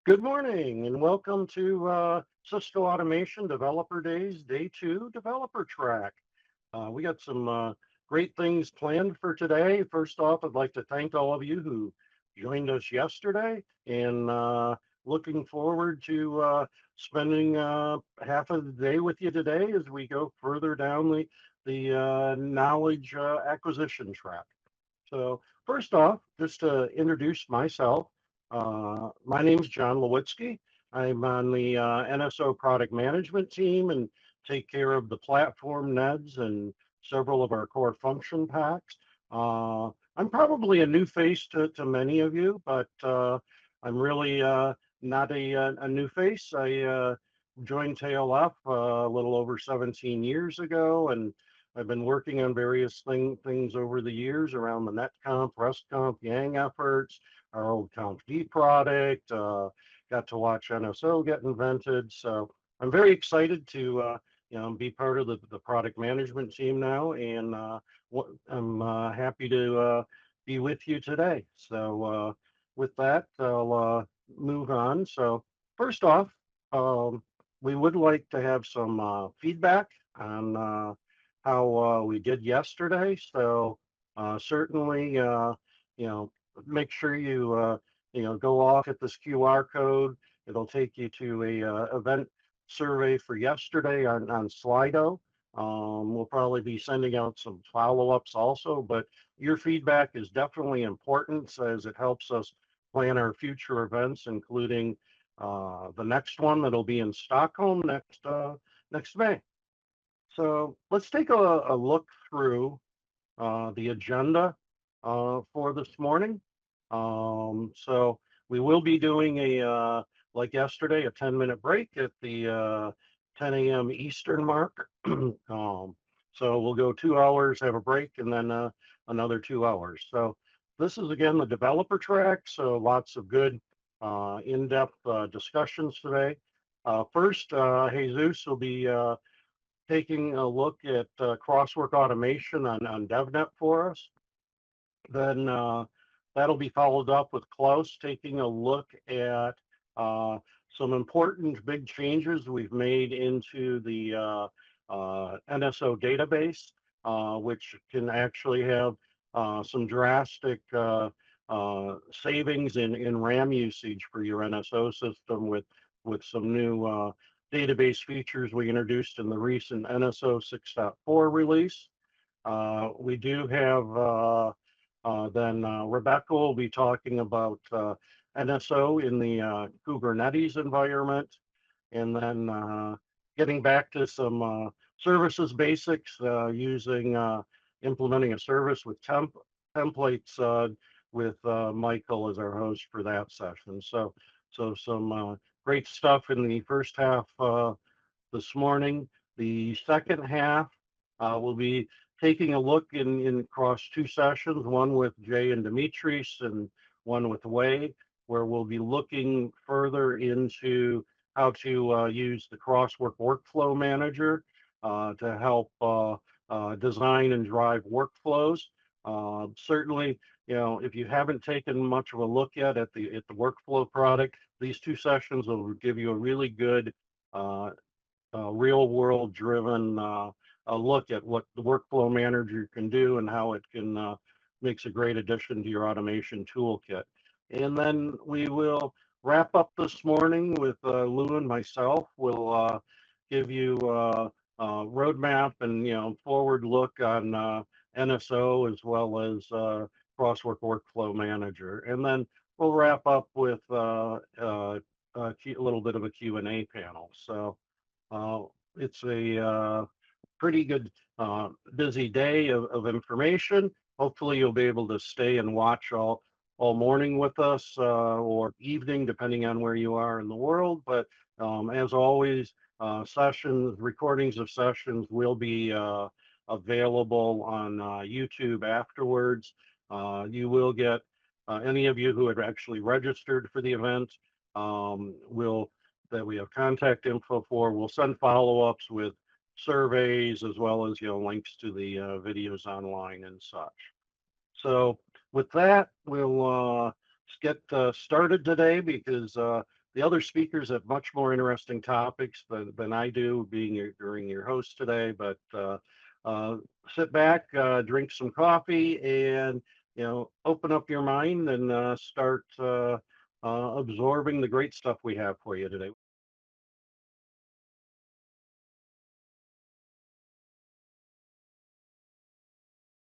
Good morning and welcome to Cisco Automation Developer Days, Day 2 Developer Track. We got some great things planned for today. First off, I'd like to thank all of you who joined us yesterday and looking forward to spending half of the day with you today as we go further down the knowledge acquisition track. So first off, just to introduce myself, my name is John Lawitzke. I'm on the NSO product management team and take care of the platform NEDs and several of our core function packs. I'm probably a new face to many of you, but I'm really not a new face. I joined TLF a little over 17 years ago, and I've been working on various things over the years around the NetComp, RestComp, Yang efforts, our old CompD product, got to watch NSO get invented. So I'm very excited to be part of the product management team now, and I'm happy to be with you today. So with that, I'll move on. So first off, we would like to have some feedback on how we did yesterday. So certainly, make sure you go off at this QR code. It'll take you to a event survey for yesterday on Slido. We'll probably be sending out some follow-ups also, but your feedback is definitely important as it helps us plan our future events, including the next one that'll be in Stockholm next May. So let's take a look through the agenda for this morning. So we will be doing like yesterday, a 10-minute break at the 10 a.m. Eastern mark. So we'll go 2 hours, have a break, and then another 2 hours. So this is, again, the developer track. So lots of good in-depth discussions today. First, Jesus will be taking a look at crosswork automation on DevNet for us. Then that'll be followed up with Klaus taking a look at some important big changes we've made into the NSO database, which can actually have some drastic savings in RAM usage for your NSO system with some new database features we introduced in the recent NSO 6.4 release. We do have then Rebecca will be talking about NSO in the Kubernetes environment, and then getting back to some services basics using implementing a service with templates with Michael as our host for that session. So some great stuff in the first half this morning. The second half will be taking a look in across 2 sessions, one with Jay and Dimitris and one with Wei, where we'll be looking further into how to use the Crosswork Workflow Manager to help design and drive workflows. Certainly, if you haven't taken much of a look yet at the workflow product, these 2 sessions will give you a really good real world driven a look at what the workflow manager can do and how it can makes a great addition to your automation toolkit. And then we will wrap up this morning with Lou and myself. We'll give you a roadmap and forward look on NSO as well as Crosswork Workflow Manager, and then we'll wrap up with a little bit of a Q&A panel. So it's a pretty good busy day of information. Hopefully you'll be able to stay and watch all morning with us or evening, depending on where you are in the world. But as always, recordings of sessions will be available on YouTube afterwards. You will get any of you who had actually registered for the event that we have contact info for. We'll send follow-ups with surveys as well as links to the videos online and such. So with that, we'll get started today because the other speakers have much more interesting topics than I do, during your host today. But uh, sit back, drink some coffee, and open up your mind and start absorbing the great stuff we have for you today.